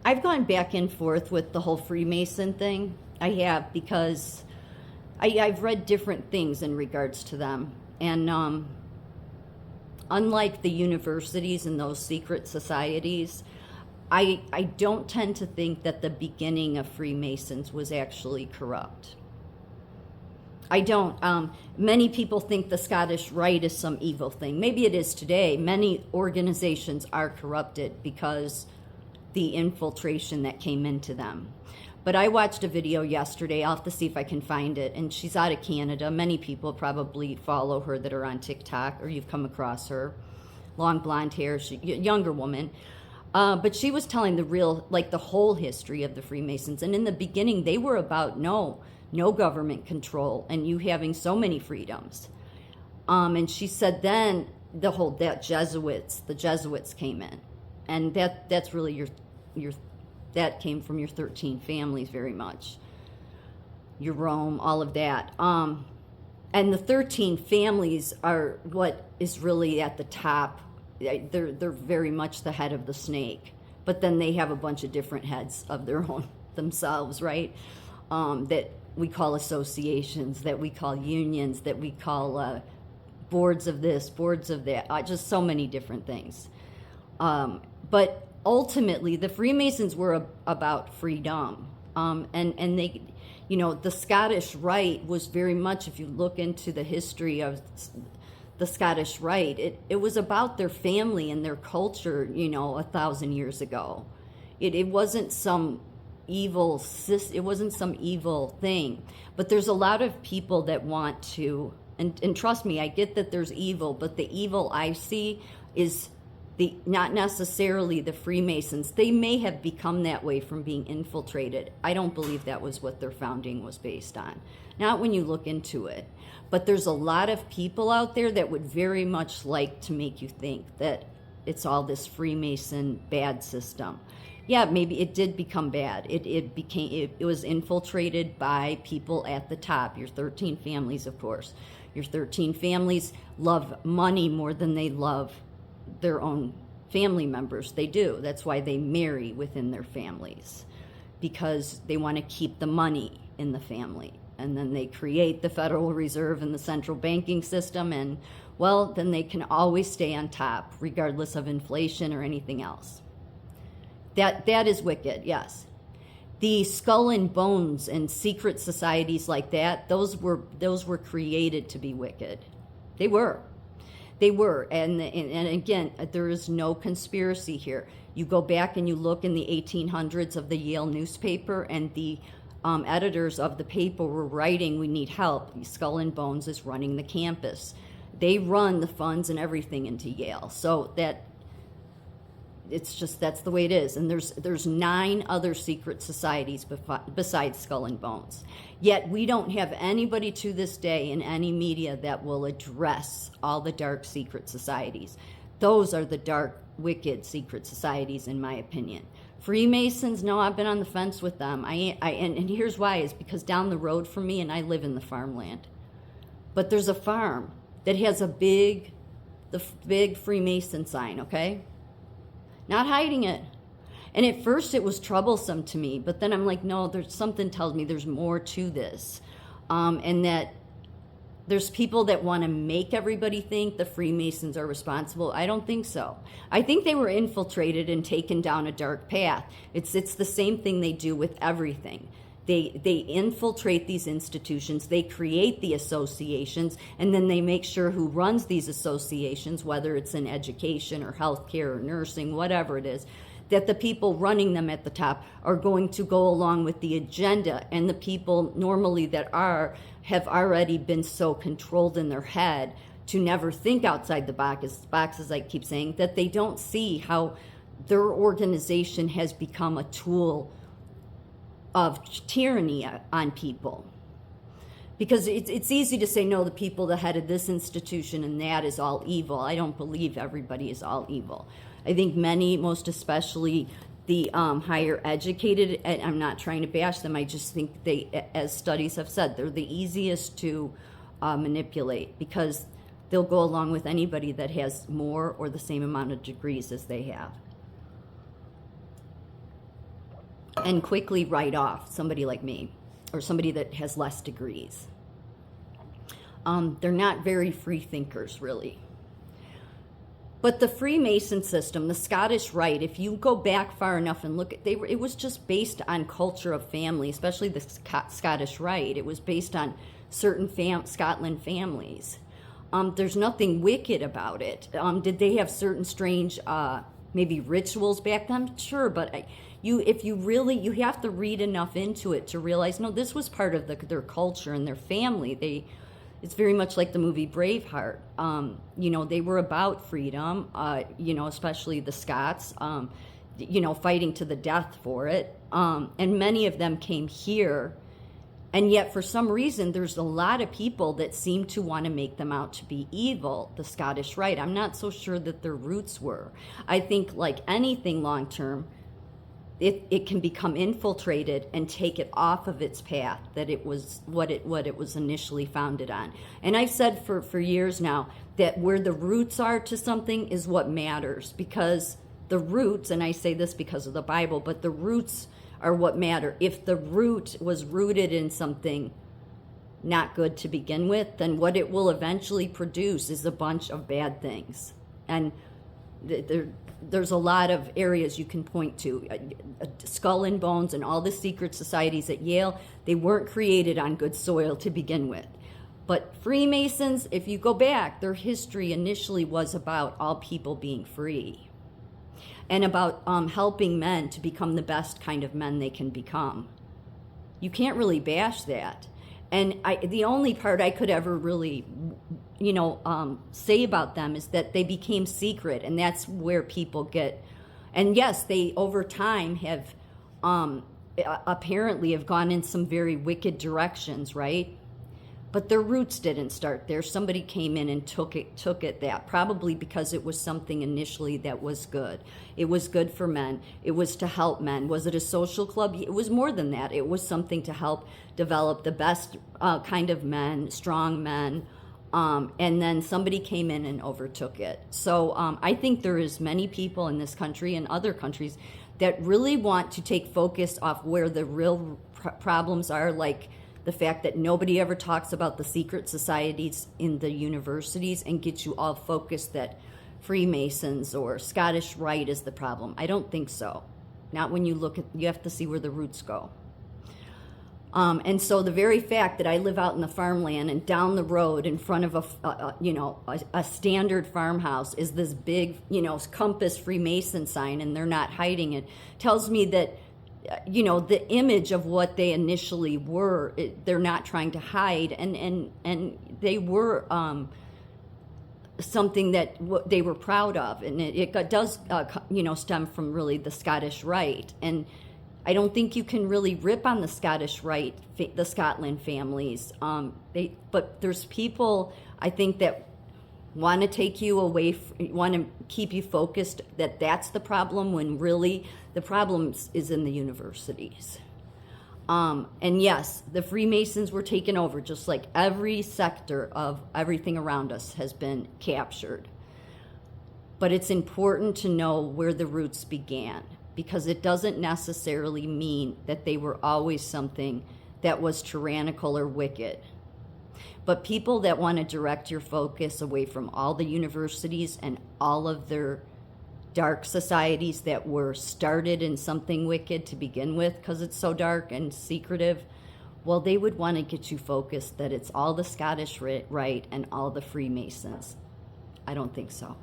I've gone back and forth with the whole Freemason thing. I have, because I've read different things in regards to them. And unlike the universities and those secret societies, I don't tend to think that the beginning of Freemasons was actually corrupt. I don't. Many people think the Scottish Rite is some evil thing. Maybe it is today. Many organizations are corrupted because the infiltration that came into them. But I watched a video yesterday. I'll have to see if I can find it. And she's out of Canada. Many people probably follow her that are on TikTok, or you've come across her. Long blonde hair, younger woman. But she was telling the real, like the whole history of the Freemasons. And in the beginning, they were about no government control and you having so many freedoms. And she said then the Jesuits came in. And that's really your that came from your 13 families very much. Your Rome, all of that. And the 13 families are what is really at the top. They're very much the head of the snake. But then they have a bunch of different heads of their own themselves, right? That we call associations, that we call unions, that we call boards of this, boards of that, just so many different things. But ultimately, the Freemasons were about freedom. And they, the Scottish Rite was very much, if you look into the history of the Scottish Rite, it was about their family and their culture, 1,000 years ago. It wasn't some evil thing. But there's a lot of people that want to, and trust me, I get that there's evil, but the evil I see is not necessarily the Freemasons. They may have become that way from being infiltrated. I don't believe that was what their founding was based on. Not when you look into it. But there's a lot of people out there that would very much like to make you think that it's all this Freemason bad system. Yeah, maybe it did become bad. It was infiltrated by people at the top. Your 13 families, of course. Your 13 families love money more than they love their own family members. They do. That's why they marry within their families, because they want to keep the money in the family. And then they create the Federal Reserve and the central banking system, and well, then they can always stay on top regardless of inflation or anything else. That is wicked, yes. The skull and bones and secret societies like that, those were created to be wicked. They were. And again, there is no conspiracy here. You go back and you look in the 1800s of the Yale newspaper, and the editors of the paper were writing, we need help. Skull and Bones is running the campus. They run the funds and everything into Yale. So that's the way it is. And there's 9 other secret societies besides Skull and Bones. Yet we don't have anybody to this day in any media that will address all the dark secret societies. Those are the dark, wicked secret societies, in my opinion. Freemasons, no, I've been on the fence with them. And here's why, is because down the road from me, and I live in the farmland, but there's a farm that has the big Freemason sign, okay? Not hiding it. And at first it was troublesome to me, but then I'm like, no, there's something tells me there's more to this. And that there's people that want to make everybody think the Freemasons are responsible. I don't think so. I think they were infiltrated and taken down a dark path. It's the same thing they do with everything. They infiltrate these institutions, they create the associations, and then they make sure who runs these associations, whether it's in education or healthcare or nursing, whatever it is, that the people running them at the top are going to go along with the agenda, and the people normally that have already been so controlled in their head to never think outside the box, as I keep saying, that they don't see how their organization has become a tool of tyranny on people. Because it's easy to say, no, the people that headed this institution and that is all evil. I don't believe everybody is all evil. I think many, most especially the higher educated, and I'm not trying to bash them, I just think they, as studies have said, they're the easiest to manipulate, because they'll go along with anybody that has more or the same amount of degrees as they have. and quickly write off somebody like me or somebody that has less degrees. They're not very free thinkers, really. But the Freemason system, the Scottish Rite, if you go back far enough and look at, it was just based on culture of family, especially the Scottish Rite. It was based on certain Scotland families. There's nothing wicked about it. Did they have certain strange, maybe rituals back then? Sure, but you have to read enough into it to realize, no, this was part of their culture and their family. It's very much like the movie Braveheart. They were about freedom, especially the Scots, fighting to the death for it. And many of them came here. And yet, for some reason, there's a lot of people that seem to want to make them out to be evil, the Scottish Rite. I'm not so sure that their roots were. I think, like anything long-term, it can become infiltrated and take it off of its path, that it was what it was initially founded on. And I've said for years now that where the roots are to something is what matters, because the roots, and I say this because of the Bible, but the roots are what matter. If the root was rooted in something not good to begin with, then what it will eventually produce is a bunch of bad things. And there's a lot of areas you can point to. Skull and Bones and all the secret societies at Yale, they weren't created on good soil to begin with. But Freemasons, if you go back, their history initially was about all people being free and about helping men to become the best kind of men they can become. You can't really bash that. And the only part I could ever really say about them is that they became secret, and that's where people get. And yes, they over time have apparently have gone in some very wicked directions, right? But their roots didn't start there. Somebody came in and took it that, probably because it was something initially that was good. It was good for men. It was to help men. Was it a social club? It was more than that. It was something to help develop the best kind of men, strong men. And then somebody came in and overtook it. So I think there is many people in this country and other countries that really want to take focus off where the real problems are, like the fact that nobody ever talks about the secret societies in the universities and get you all focused that Freemasons or Scottish Rite is the problem. I don't think so. Not when you look at, you have to see where the roots go. And so the very fact that I live out in the farmland and down the road in front of a standard farmhouse is this big, compass Freemason sign, and they're not hiding it, tells me that, the image of what they initially were, they're not trying to hide, and they were something that they were proud of, and it does, stem from really the Scottish Rite. And I don't think you can really rip on the Scottish Rite, the Scotland families. But there's people, I think, that want to take you away, want to keep you focused that that's the problem, when really the problem is in the universities. And yes, the Freemasons were taken over, just like every sector of everything around us has been captured. But it's important to know where the roots began, because it doesn't necessarily mean that they were always something that was tyrannical or wicked. But people that want to direct your focus away from all the universities and all of their dark societies that were started in something wicked to begin with, because it's so dark and secretive, well, they would want to get you focused that it's all the Scottish Rite and all the Freemasons. I don't think so.